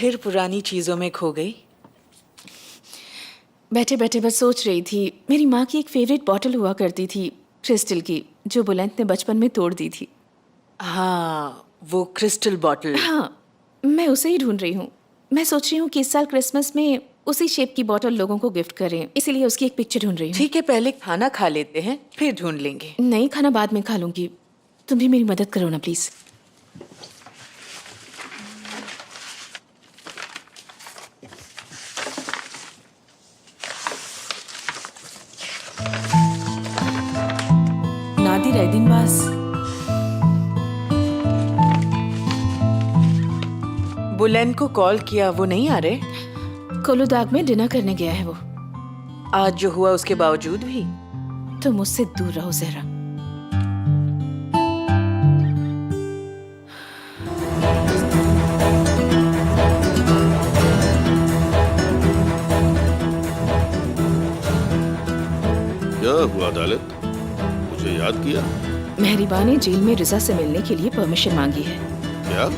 फिर पुरानी चीजों में खो गई? बैठे बैठे बस सोच रही थी, मेरी माँ की एक फेवरेट बॉटल हुआ करती थी क्रिस्टल की, जो बुलंद ने बचपन में तोड़ दी थी। हाँ, वो क्रिस्टल बॉटल। हाँ, मैं उसे ही ढूंढ रही हूँ। मैं सोच रही हूँ कि इस साल क्रिसमस में उसी शेप की बॉटल लोगों को गिफ्ट करें, इसीलिए उसकी एक पिक्चर ढूंढ रही हूँ। ठीक है, पहले खाना खा लेते हैं, फिर ढूंढ लेंगे। नहीं, खाना बाद में खा लूंगी। तुम भी मेरी मदद करो ना प्लीज। नादिर दिन बास। बुलंद को कॉल किया, वो नहीं आ रहे? कोलोदाग में डिनर करने गया है वो। आज जो हुआ उसके बावजूद भी? तुम मुझसे दूर रहो जहरा। क्या हुआ अदालत? मुझे याद किया? मेहरीबा ने जेल में रिजा से मिलने के लिए परमिशन मांगी है। क्या?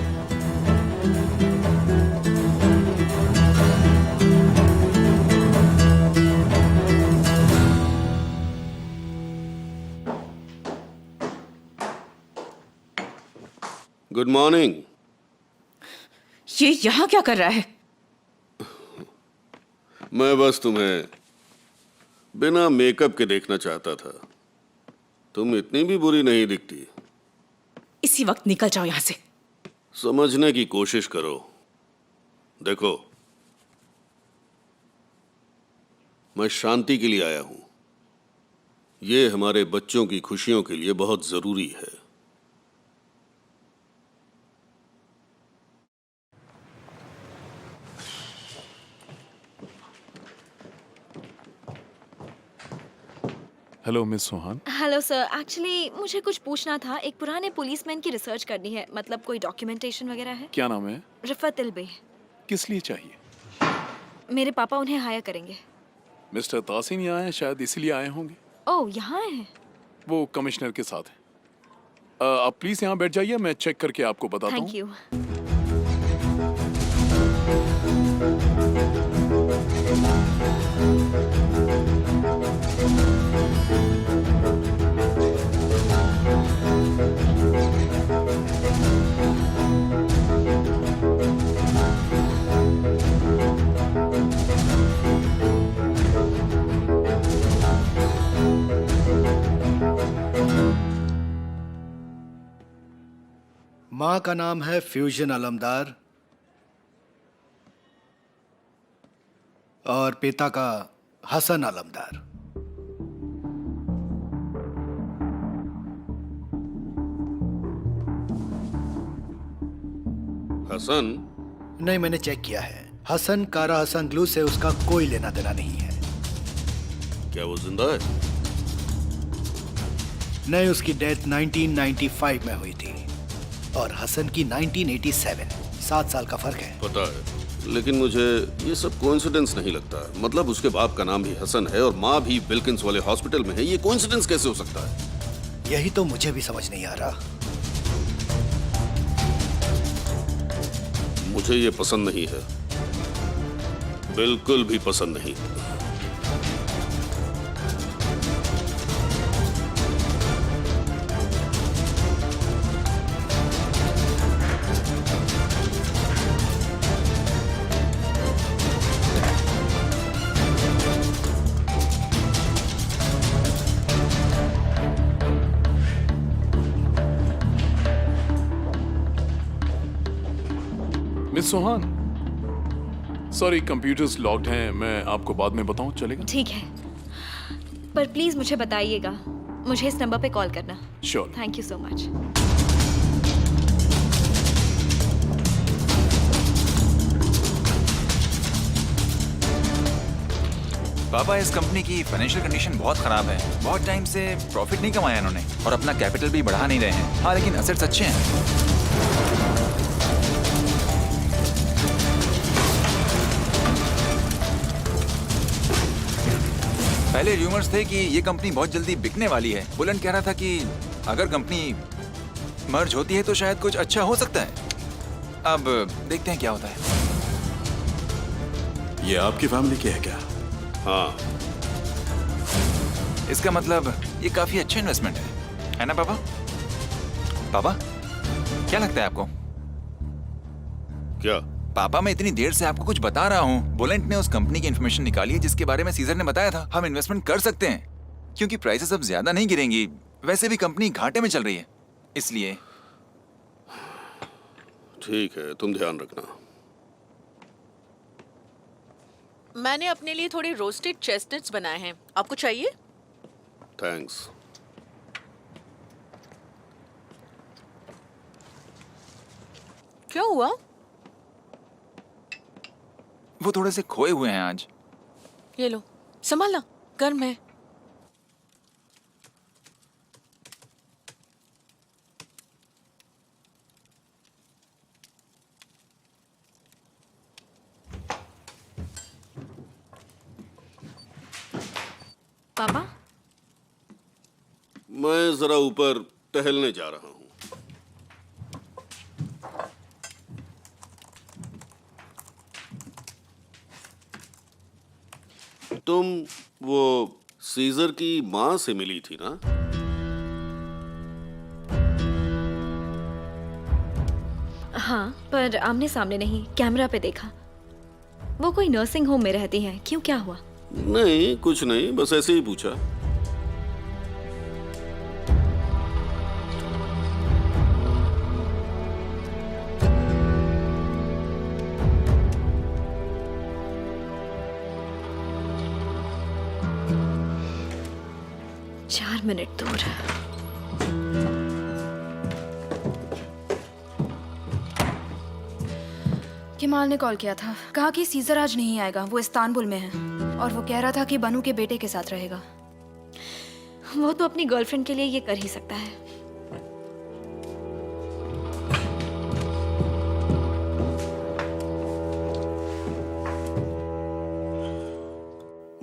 Good morning. ये यहाँ क्या कर रहा है? मैं बस तुम्हें बिना मेकअप के देखना चाहता था। तुम इतनी भी बुरी नहीं दिखती। इसी वक्त निकल जाओ यहाँ से। समझने की कोशिश करो। देखो, मैं शांति के लिए आया हूं। ये हमारे बच्चों की खुशियों के लिए बहुत जरूरी है। Hello miss Sohan. Hello sir, actually मुझे कुछ पूछना था। एक पुराने पुलिसमैन की रिसर्च करनी है, मतलब कोई डॉक्यूमेंटेशन वगैरह है। क्या नाम है? रिफत इल्बे। किस लिए चाहिए? मेरे पापा उन्हें हायर करेंगे। मिस्टर तासिन यहाँ है, शायद इसीलिए आए होंगे। ओह, यहाँ है। वो कमिश्नर के साथ है। आप प्लीज यहाँ बैठ जाइए, मैं चेक करके आपको बताता हूँ। Thank you. माँ का नाम है फ्यूजन अलमदार और पिता का हसन अलमदार। हसन? नहीं, मैंने चेक किया है। हसन कारा हसन ग्लू से उसका कोई लेना देना नहीं है। क्या वो जिंदा है? नहीं, उसकी डेथ 1995 में हुई थी और हसन की 1987। 7 साल का फर्क है। पता है, लेकिन मुझे ये सब कोइंसिडेंस नहीं लगता। मतलब उसके बाप का नाम भी हसन है और माँ भी विल्किंस वाले हॉस्पिटल में है। ये कोइंसिडेंस कैसे हो सकता है? यही तो मुझे भी समझ नहीं आ रहा। मुझे ये पसंद नहीं है, बिल्कुल भी पसंद नहीं। Miss Sohan, sorry computers locked हैं, मैं आपको बाद में बताऊं, चलेगा? ठीक है, पर प्लीज मुझे बताइएगा। मुझे इस नंबर पे कॉल करना। Sure. Thank you so much. पापा, इस कंपनी की फाइनेंशियल कंडीशन बहुत खराब है। बहुत टाइम से प्रॉफिट नहीं कमाया इन्होंने और अपना कैपिटल भी बढ़ा नहीं रहे हैं। हाँ, लेकिन असेट्स अच्छे हैं। पहले र्यूमर्स थे कि ये कंपनी बहुत जल्दी बिकने वाली है। बुलंद कह रहा था कि अगर कंपनी मर्ज होती है तो शायद कुछ अच्छा हो सकता है। अब देखते हैं क्या होता है। ये आपकी फैमिली की है क्या? हाँ, इसका मतलब ये काफी अच्छा इन्वेस्टमेंट है ना पापा? पापा क्या लगता है आपको? क्या? पापा मैं इतनी देर से आपको कुछ बता रहा हूँ। बुलेंट ने उस कंपनी की इन्फॉर्मेशन निकाली है जिसके बारे में सीजर ने बताया था। हम इन्वेस्टमेंट कर सकते हैं क्योंकि प्राइसेस अब ज्यादा नहीं गिरेंगी। वैसे भी कंपनी घाटे में चल रही है, इसलिए। ठीक है, तुम ध्यान रखना। मैंने अपने लिए थोड़े रोस्टेड चेस्टनट्स बनाए हैं, आपको चाहिए? थैंक्स। क्या हुआ? वो थोड़े से खोए हुए हैं आज। ये लो, संभालना, गर्म है। पापा, मैं जरा ऊपर टहलने जा रहा हूँ। तुम वो सीजर की माँ से मिली थी ना? हाँ, पर आमने सामने नहीं, कैमरा पे देखा। वो कोई नर्सिंग होम में रहती हैं। क्यों, क्या हुआ? नहीं, कुछ नहीं, बस ऐसे ही पूछा। चार मिनट दूर। किमाल ने कॉल किया था, कहा कि सीजर आज नहीं आएगा, वो इस्तांबुल में है और वो कह रहा था कि बनू के बेटे के साथ रहेगा। वो तो अपनी गर्लफ्रेंड के लिए ये कर ही सकता है।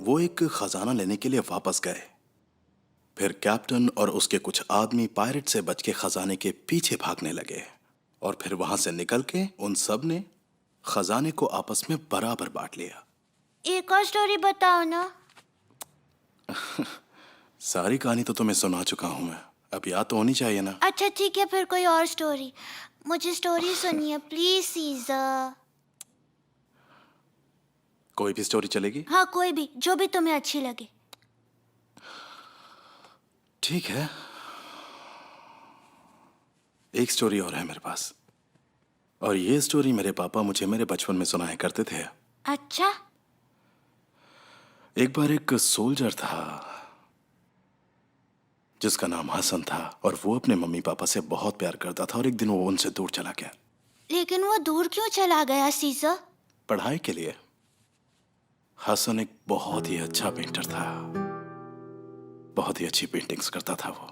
वो एक खजाना लेने के लिए वापस गए। फिर कैप्टन और उसके कुछ आदमी पायरेट से बच के खजाने के पीछे भागने लगे और फिर वहां से निकल के उन सब ने खजाने को आपस में बराबर बांट लिया। एक और स्टोरी बताओ ना। सारी कहानी तो तुम्हें सुना चुका हूं मैं, अब याद तो होनी चाहिए ना। अच्छा ठीक है, फिर कोई और स्टोरी। मुझे स्टोरी सुनिए प्लीज सीजर। कोई भी स्टोरी चलेगी? हाँ, कोई भी, जो भी तुम्हें अच्छी लगे। ठीक है, एक स्टोरी और है मेरे पास, और ये स्टोरी मेरे पापा मुझे मेरे बचपन में सुनाया करते थे। अच्छा? एक बार एक सोल्जर था जिसका नाम हसन था और वो अपने मम्मी पापा से बहुत प्यार करता था और एक दिन वो उनसे दूर चला गया। लेकिन वो दूर क्यों चला गया सीजर? पढ़ाई के लिए। हसन एक बहुत ही अच्छा पेंटर था, बहुत ही अच्छी पेंटिंग्स करता था वो।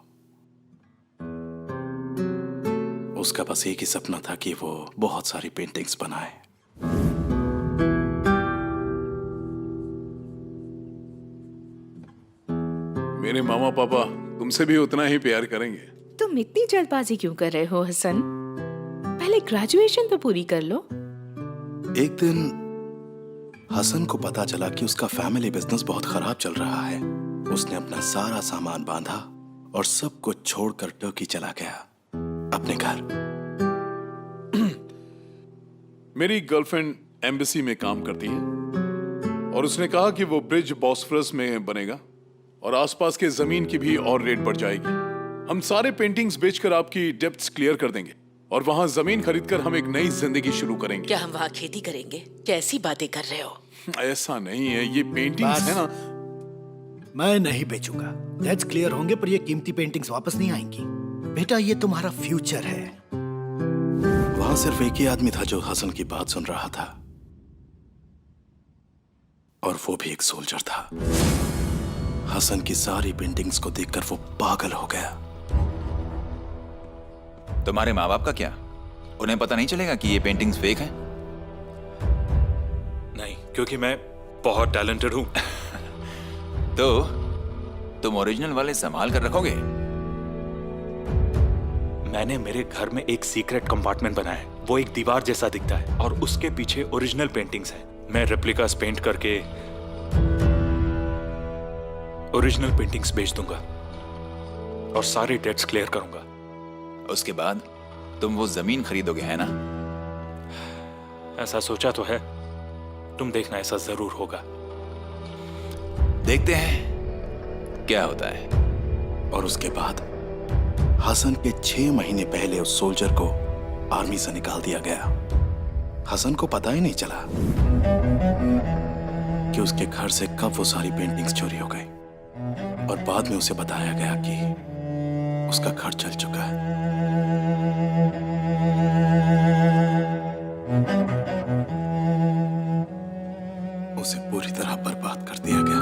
उसका बस एक ही सपना था कि वो बहुत सारी पेंटिंग्स बनाए। मेरे मामा पापा तुमसे भी उतना ही प्यार करेंगे। तुम इतनी जल्दबाजी क्यों कर रहे हो हसन? पहले ग्रेजुएशन तो पूरी कर लो। एक दिन हसन को पता चला कि उसका फैमिली बिजनेस बहुत खराब चल रहा है। उसने अपना सारा सामान बांधा और सब कुछ छोड़कर टर्की चला गया, अपने घर। मेरी गर्लफ्रेंड एम्बेसी में काम करती है और उसने कहा कि वो ब्रिज बॉस्फोरस में बनेगा और आसपास के जमीन की भी और रेट बढ़ जाएगी। हम सारे पेंटिंग्स बेचकर आपकी डेब्ट्स क्लियर कर देंगे और वहां जमीन खरीदकर हम एक नई जिंदगी शुरू करेंगे। क्या हम वहाँ खेती करेंगे? कैसी बातें कर रहे हो? ऐसा नहीं है, ये पेंटिंग्स है ना। मैं नहीं बेचूंगा। डेट्स क्लियर होंगे पर ये कीमती पेंटिंग्स वापस नहीं आएंगी। बेटा, ये तुम्हारा फ्यूचर है। वहां सिर्फ एक ही आदमी था जो हसन की बात सुन रहा था, और वो भी एक सोल्जर था। हसन की सारी पेंटिंग्स को देखकर वो पागल हो गया। तुम्हारे माँ बाप का क्या? उन्हें पता नहीं चलेगा कि ये पेंटिंग्स फेक हैं? नहीं, क्योंकि मैं बहुत टैलेंटेड हूं। तो तुम ओरिजिनल वाले संभाल कर रखोगे? मैंने मेरे घर में एक सीक्रेट कंपार्टमेंट बनाया है। वो एक दीवार जैसा दिखता है और उसके पीछे ओरिजिनल पेंटिंग्स हैं। मैं रेप्लिकास पेंट करके ओरिजिनल पेंटिंग्स बेच दूंगा और सारे डेट्स क्लियर करूंगा। उसके बाद तुम वो जमीन खरीदोगे, है ना? ऐसा सोचा तो है, तुम देखना ऐसा जरूर होगा। देखते हैं क्या होता है। और उसके बाद हसन के 6 महीने पहले उस सोल्जर को आर्मी से निकाल दिया गया। हसन को पता ही नहीं चला कि उसके घर से कब वो सारी पेंटिंग्स चोरी हो गई, और बाद में उसे बताया गया कि उसका घर जल चुका है। उसे पूरी तरह बर्बाद कर दिया गया।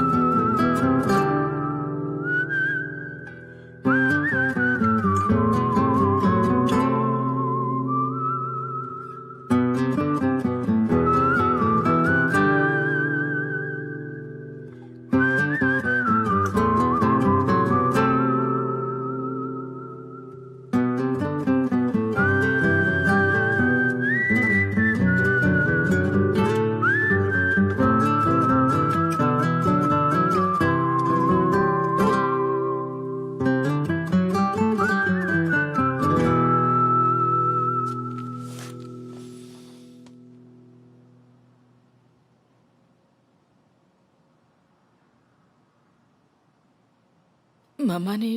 मामा ने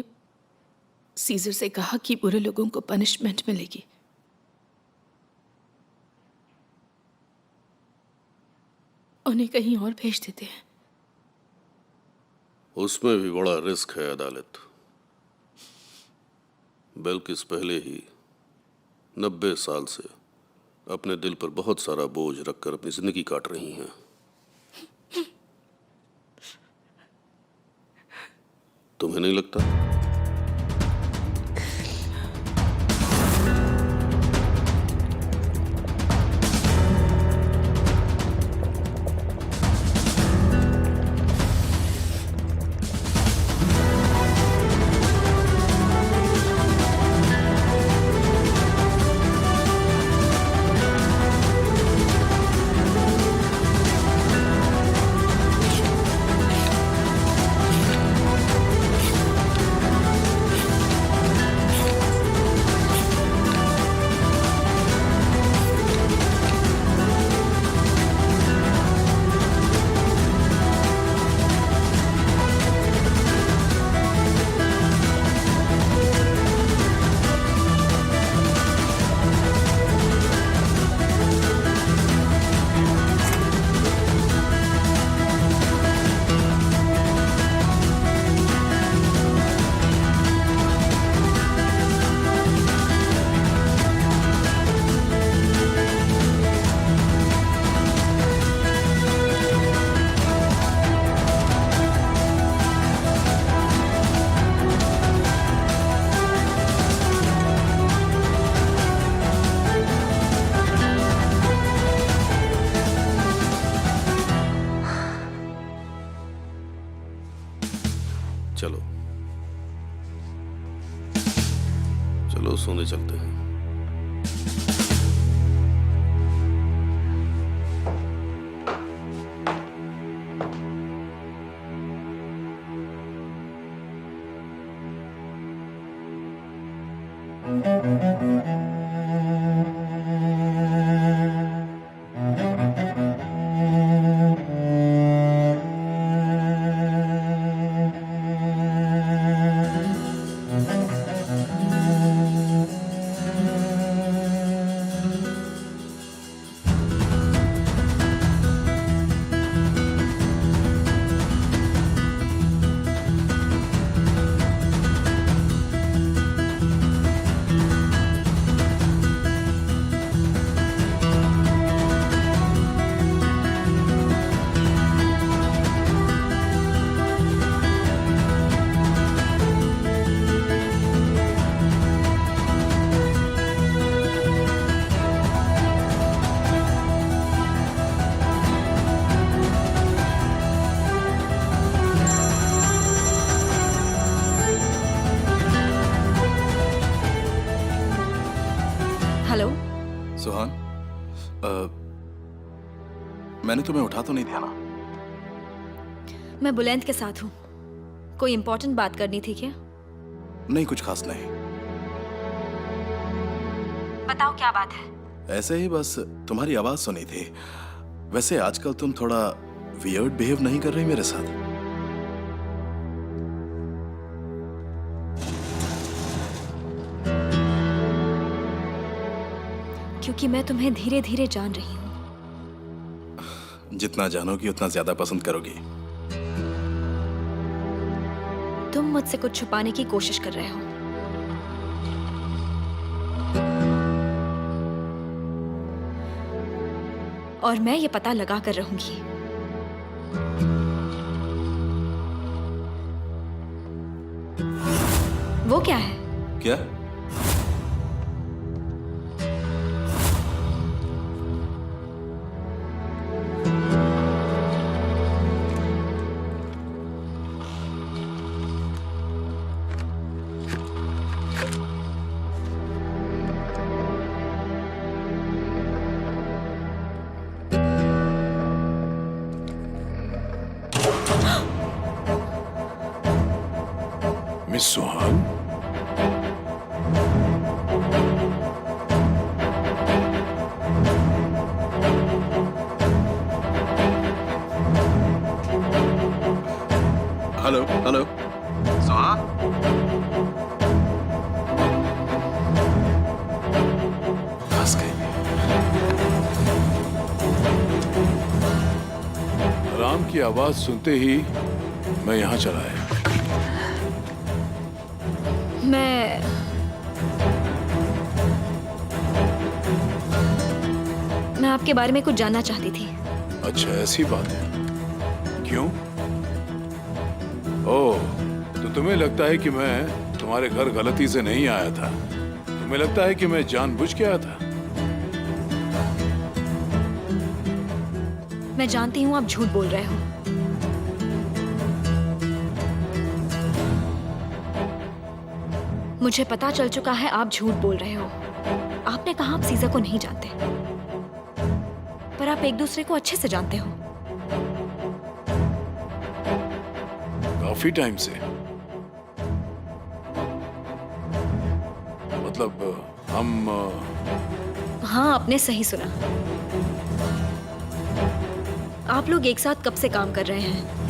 सीजर से कहा कि बुरे लोगों को पनिशमेंट मिलेगी। उन्हें कहीं और भेज देते हैं। उसमें भी बड़ा रिस्क है अदालत। बिल्किस पहले ही 90 साल से अपने दिल पर बहुत सारा बोझ रखकर अपनी जिंदगी काट रही हैं। तुम्हें नहीं लगता? चलो चलो सोने चलते हैं। हेलो। सुहान, मैंने तुम्हें उठा तो नहीं दिया ना? मैं बुलंद के साथ हूँ। कोई इम्पोर्टेंट बात करनी थी क्या? नहीं, कुछ खास नहीं। बताओ क्या बात है? ऐसे ही बस तुम्हारी आवाज सुनी थी। वैसे आजकल तुम थोड़ा वियर्ड बिहेव नहीं कर रही मेरे साथ? क्योंकि मैं तुम्हें धीरे धीरे जान रही हूँ। जितना जानोगी उतना ज्यादा पसंद करोगी। तुम मुझसे कुछ छुपाने की कोशिश कर रहे हो। और मैं ये पता लगा कर रहूंगी। वो क्या है? क्या? मिस सुहान, हेलो हेलो। सुहान, फंस गई। राम की आवाज सुनते ही मैं यहाँ चला आया। मैं आपके बारे में कुछ जानना चाहती थी। अच्छा, ऐसी बात है। क्यों? ओह, तो तुम्हें लगता है कि मैं तुम्हारे घर गलती से नहीं आया था? तुम्हें लगता है कि मैं जानबूझ के आया था? मैं जानती हूँ आप झूठ बोल रहे हो। मुझे पता चल चुका है आप झूठ बोल रहे हो। आपने कहा आप सीजर को नहीं जानते, पर आप एक दूसरे को अच्छे से जानते हो। काफी टाइम से। मतलब हम हाँ, आपने सही सुना। आप लोग एक साथ कब से काम कर रहे हैं?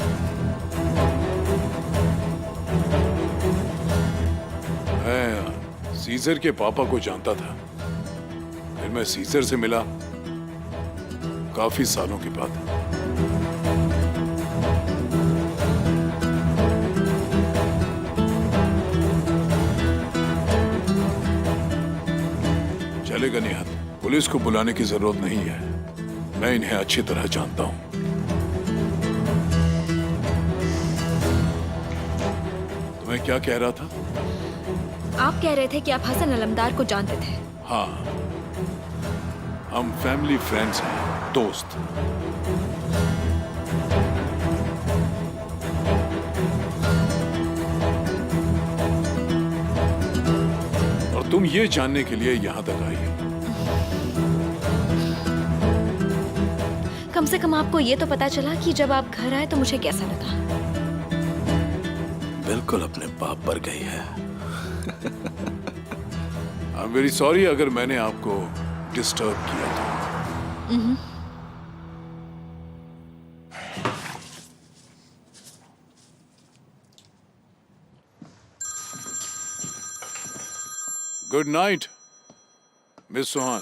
मैं सीजर के पापा को जानता था, फिर मैं सीजर से मिला काफी सालों के बाद। चलेगा निहाल, पुलिस को बुलाने की जरूरत नहीं है। मैं इन्हें अच्छी तरह जानता हूं। तो मैं क्या कह रहा था? आप कह रहे थे कि आप हसन अलमदार को जानते थे। हाँ, हम फैमिली फ्रेंड्स हैं, दोस्त। और तुम ये जानने के लिए यहां तक आई हो। कम से कम आपको ये तो पता चला कि जब आप घर आए तो मुझे कैसा लगा। बिल्कुल अपने बाप पर गई है। आई एम वेरी सॉरी अगर मैंने आपको डिस्टर्ब किया था। गुड नाइट मिस सुहान।